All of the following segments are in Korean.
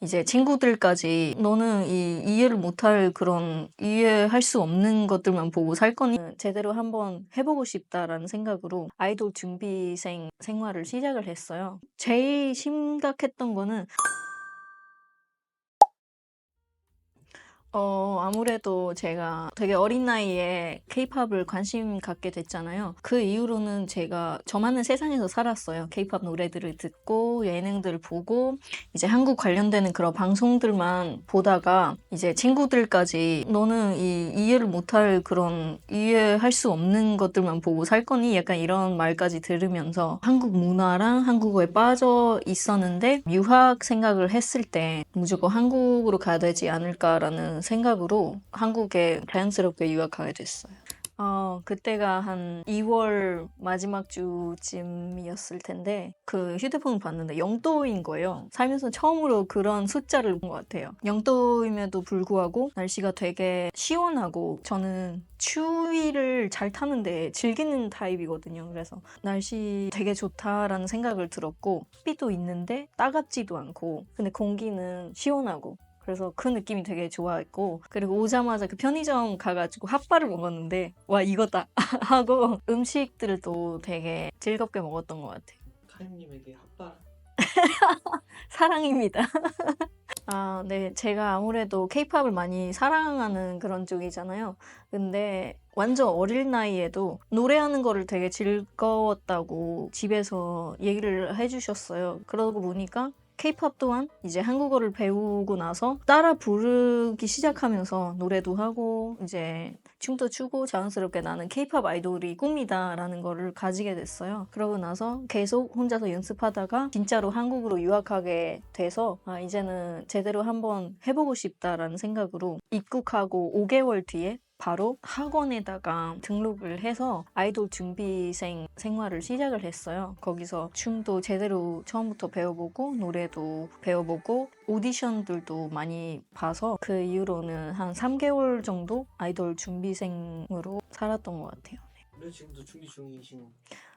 이제 친구들까지 너는 이해를 못할 그런 이해할 수 없는 것들만 보고 살 거니 제대로 한번 해보고 싶다라는 생각으로 아이돌 준비생 생활을 시작을 했어요. 제일 심각했던 거는 아무래도 제가 되게 어린 나이에 케이팝을 관심 갖게 됐잖아요. 그 이후로는 제가 저만의 세상에서 살았어요. 케이팝 노래들을 듣고 예능들을 보고 이제 한국 관련되는 그런 방송들만 보다가 이제 친구들까지 너는 이해를 못할 그런 이해할 수 없는 것들만 보고 살 거니? 약간 이런 말까지 들으면서 한국 문화랑 한국어에 빠져 있었는데 유학 생각을 했을 때 무조건 한국으로 가야 되지 않을까라는 생각으로 한국에 자연스럽게 유학하게 됐어요. 그때가 한 2월 마지막 주쯤이었을 텐데 그 휴대폰을 봤는데 영도인 거예요. 살면서 처음으로 그런 숫자를 본 것 같아요. 영도임에도 불구하고 날씨가 되게 시원하고 저는 추위를 잘 타는데 즐기는 타입이거든요. 그래서 날씨 되게 좋다라는 생각을 들었고 햇빛도 있는데 따갑지도 않고 근데 공기는 시원하고 그래서 그 느낌이 되게 좋아했고 그리고 오자마자 그 편의점 가가지고 핫바를 먹었는데 와 이거다 하고 음식들도 되게 즐겁게 먹었던 것 같아요. 카림님에게 핫바 사랑입니다. 네. 제가 아무래도 케이팝을 많이 사랑하는 그런 쪽이잖아요. 근데 완전 어릴 나이에도 노래하는 거를 되게 즐거웠다고 집에서 얘기를 해주셨어요. 그러고 보니까 케이팝 또한 이제 한국어를 배우고 나서 따라 부르기 시작하면서 노래도 하고 이제 춤도 추고 자연스럽게 나는 케이팝 아이돌이 꿈이다라는 거를 가지게 됐어요. 그러고 나서 계속 혼자서 연습하다가 진짜로 한국으로 유학하게 돼서 이제는 제대로 한번 해보고 싶다라는 생각으로 입국하고 5개월 뒤에 바로 학원에다가 등록을 해서 아이돌 준비생 생활을 시작을 했어요. 거기서 춤도 제대로 처음부터 배워보고 노래도 배워보고 오디션들도 많이 봐서 그 이후로는 한 3개월 정도 아이돌 준비생으로 살았던 것 같아요. 왜 지금도 준비 중이신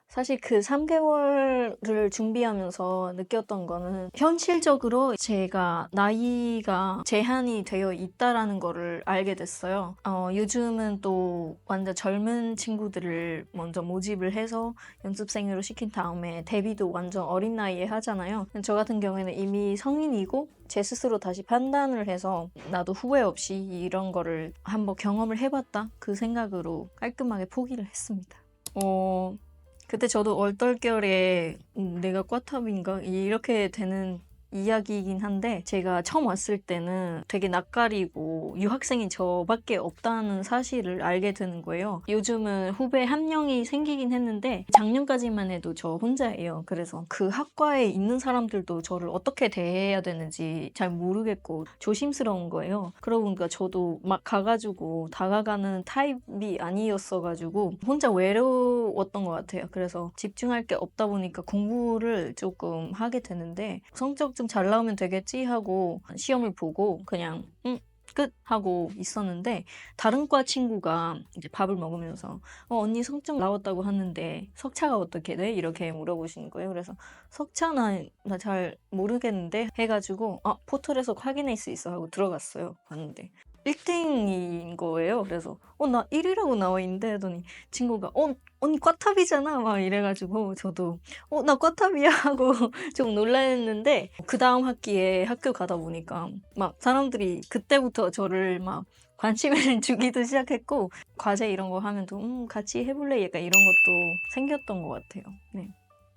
사실 그 3개월을 준비하면서 느꼈던 거는 현실적으로 제가 나이가 제한이 되어 있다라는 거를 알게 됐어요. 요즘은 또 완전 젊은 친구들을 먼저 모집을 해서 연습생으로 시킨 다음에 데뷔도 완전 어린 나이에 하잖아요. 저 같은 경우에는 이미 성인이고 제 스스로 다시 판단을 해서 나도 후회 없이 이런 거를 한번 경험을 해봤다 그 생각으로 깔끔하게 포기를 했습니다. 그때 저도 얼떨결에 내가 꽈탑인가? 이렇게 되는 이야기이긴 한데 제가 처음 왔을 때는 되게 낯가리고 유학생이 저밖에 없다는 사실을 알게 되는 거예요. 요즘은 후배 한 명이 생기긴 했는데 작년까지만 해도 저 혼자예요. 그래서 그 학과에 있는 사람들도 저를 어떻게 대해야 되는지 잘 모르겠고 조심스러운 거예요. 그러고 보니까 저도 막 가가지고 다가가는 타입이 아니었어가지고 혼자 외로웠던 것 같아요. 그래서 집중할 게 없다 보니까 공부를 조금 하게 되는데 성적 좀 잘 나오면 되겠지 하고 시험을 보고 그냥 끝 하고 있었는데 다른 과 친구가 이제 밥을 먹으면서 언니 성적 나왔다고 하는데 석차가 어떻게 돼? 이렇게 물어보시는 거예요. 그래서 석차 나 잘 모르겠는데 해가지고 포털에서 확인할 수 있어 하고 들어갔어요. 봤는데 1등인 거예요. 그래서 나 1위라고 나와 있는데 하더니 친구가 언니 꽈탑이잖아 막 이래가지고 저도 나 꽈탑이야 하고 좀 놀랐는데 그 다음 학기에 학교 가다 보니까 막 사람들이 그때부터 저를 막 관심을 주기도 시작했고 과제 이런 거 하면 또 같이 해볼래 약간 이런 것도 생겼던 것 같아요. 네.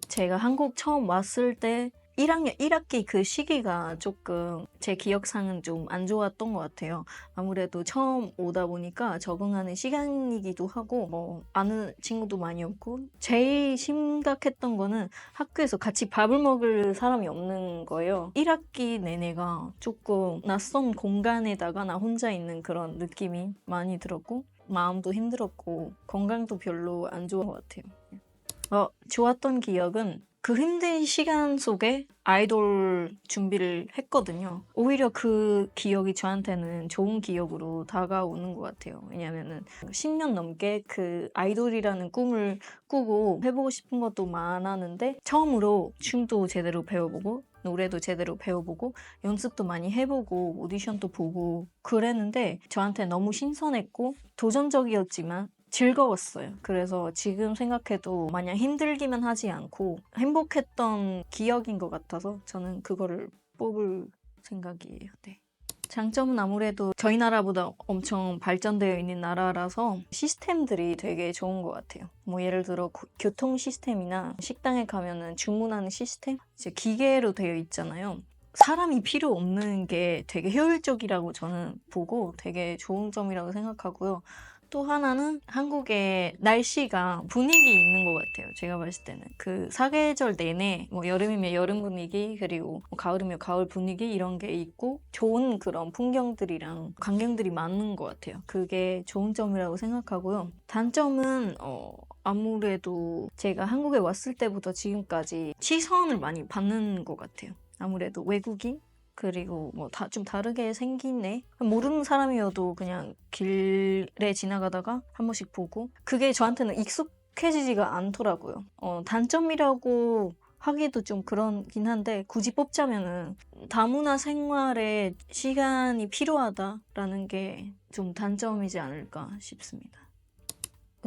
제가 한국 처음 왔을 때 1학년 1학기 그 시기가 조금 제 기억상은 좀 안 좋았던 것 같아요. 아무래도 처음 오다 보니까 적응하는 시간이기도 하고 뭐 아는 친구도 많이 없고 제일 심각했던 거는 학교에서 같이 밥을 먹을 사람이 없는 거예요. 1학기 내내가 조금 낯선 공간에다가 나 혼자 있는 그런 느낌이 많이 들었고 마음도 힘들었고 건강도 별로 안 좋은 것 같아요. 좋았던 기억은 그 힘든 시간 속에 아이돌 준비를 했거든요. 오히려 그 기억이 저한테는 좋은 기억으로 다가오는 것 같아요. 왜냐면은 10년 넘게 그 아이돌이라는 꿈을 꾸고 해보고 싶은 것도 많았는데 처음으로 춤도 제대로 배워보고 노래도 제대로 배워보고 연습도 많이 해보고 오디션도 보고 그랬는데 저한테 너무 신선했고 도전적이었지만 즐거웠어요. 그래서 지금 생각해도 마냥 힘들기만 하지 않고 행복했던 기억인 것 같아서 저는 그거를 뽑을 생각이에요. 네. 장점은 아무래도 저희 나라보다 엄청 발전되어 있는 나라라서 시스템들이 되게 좋은 것 같아요. 뭐 예를 들어 교통 시스템이나 식당에 가면은 주문하는 시스템? 이제 기계로 되어 있잖아요. 사람이 필요 없는 게 되게 효율적이라고 저는 보고 되게 좋은 점이라고 생각하고요. 또 하나는 한국의 날씨가 분위기 있는 것 같아요. 제가 봤을 때는 그 사계절 내내 뭐 여름이면 여름 분위기 그리고 뭐 가을이면 가을 분위기 이런 게 있고 좋은 그런 풍경들이랑 광경들이 많은 것 같아요. 그게 좋은 점이라고 생각하고요. 단점은 아무래도 제가 한국에 왔을 때부터 지금까지 시선을 많이 받는 것 같아요. 아무래도 외국인 그리고 뭐 좀 다르게 생긴 애 모르는 사람이어도 그냥 길에 지나가다가 한 번씩 보고 그게 저한테는 익숙해지지가 않더라고요. 단점이라고 하기도 좀 그렇긴 한데 굳이 뽑자면은 다문화 생활에 시간이 필요하다라는 게 좀 단점이지 않을까 싶습니다.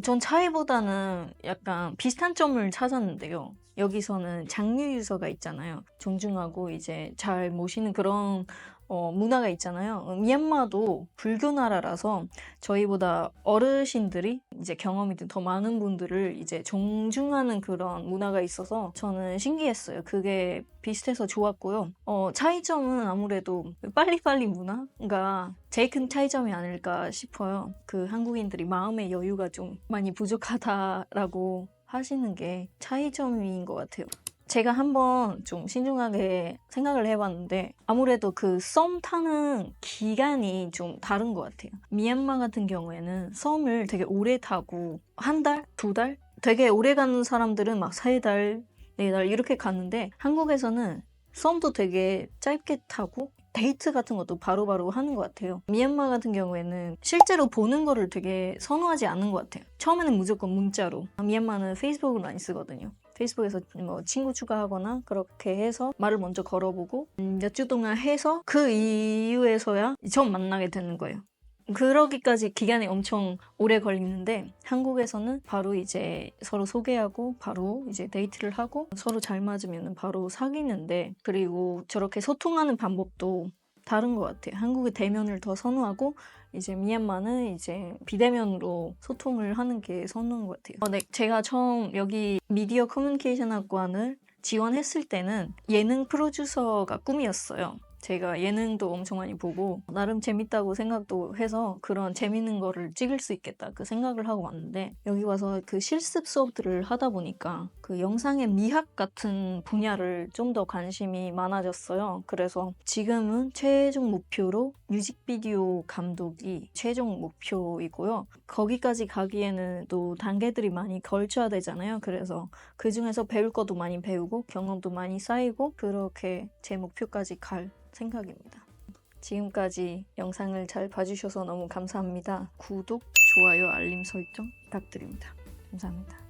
전 차이보다는 약간 비슷한 점을 찾았는데요. 여기서는 장류 유서가 있잖아요. 존중하고 이제 잘 모시는 그런 문화가 있잖아요. 미얀마도 불교 나라라서 저희보다 어르신들이 이제 경험이 더 많은 분들을 이제 존중하는 그런 문화가 있어서 저는 신기했어요. 그게 비슷해서 좋았고요. 차이점은 아무래도 빨리빨리 문화가 제일 큰 차이점이 아닐까 싶어요. 그 한국인들이 마음의 여유가 좀 많이 부족하다라고 하시는 게 차이점인 것 같아요. 제가 한번 좀 신중하게 생각을 해봤는데 아무래도 그 썸 타는 기간이 좀 다른 것 같아요. 미얀마 같은 경우에는 썸을 되게 오래 타고 한 달? 두 달? 되게 오래 가는 사람들은 막 세 달, 네 달 이렇게 가는데 한국에서는 썸도 되게 짧게 타고 데이트 같은 것도 바로바로 하는 것 같아요. 미얀마 같은 경우에는 실제로 보는 거를 되게 선호하지 않는 것 같아요. 처음에는 무조건 문자로. 미얀마는 페이스북을 많이 쓰거든요. 페이스북에서 뭐 친구 추가하거나 그렇게 해서 말을 먼저 걸어보고 몇 주 동안 해서 그 이후에서야 처음 만나게 되는 거예요. 그러기까지 기간이 엄청 오래 걸리는데 한국에서는 바로 이제 서로 소개하고 바로 이제 데이트를 하고 서로 잘 맞으면 바로 사귀는데 그리고 저렇게 소통하는 방법도 다른 것 같아요. 한국의 대면을 더 선호하고 이제 미얀마는 이제 비대면으로 소통을 하는 게 선호한 것 같아요. 네, 제가 처음 여기 미디어 커뮤니케이션 학과를 지원했을 때는 예능 프로듀서가 꿈이었어요. 제가 예능도 엄청 많이 보고 나름 재밌다고 생각도 해서 그런 재밌는 거를 찍을 수 있겠다 그 생각을 하고 왔는데 여기 와서 그 실습 수업들을 하다 보니까 그 영상의 미학 같은 분야를 좀 더 관심이 많아졌어요. 그래서 지금은 최종 목표로 뮤직비디오 감독이 최종 목표이고요. 거기까지 가기에는 또 단계들이 많이 걸쳐야 되잖아요. 그래서 그 중에서 배울 것도 많이 배우고 경험도 많이 쌓이고 그렇게 제 목표까지 갈 생각입니다. 지금까지 영상을 잘 봐주셔서 너무 감사합니다. 구독, 좋아요, 알림 설정 부탁드립니다. 감사합니다.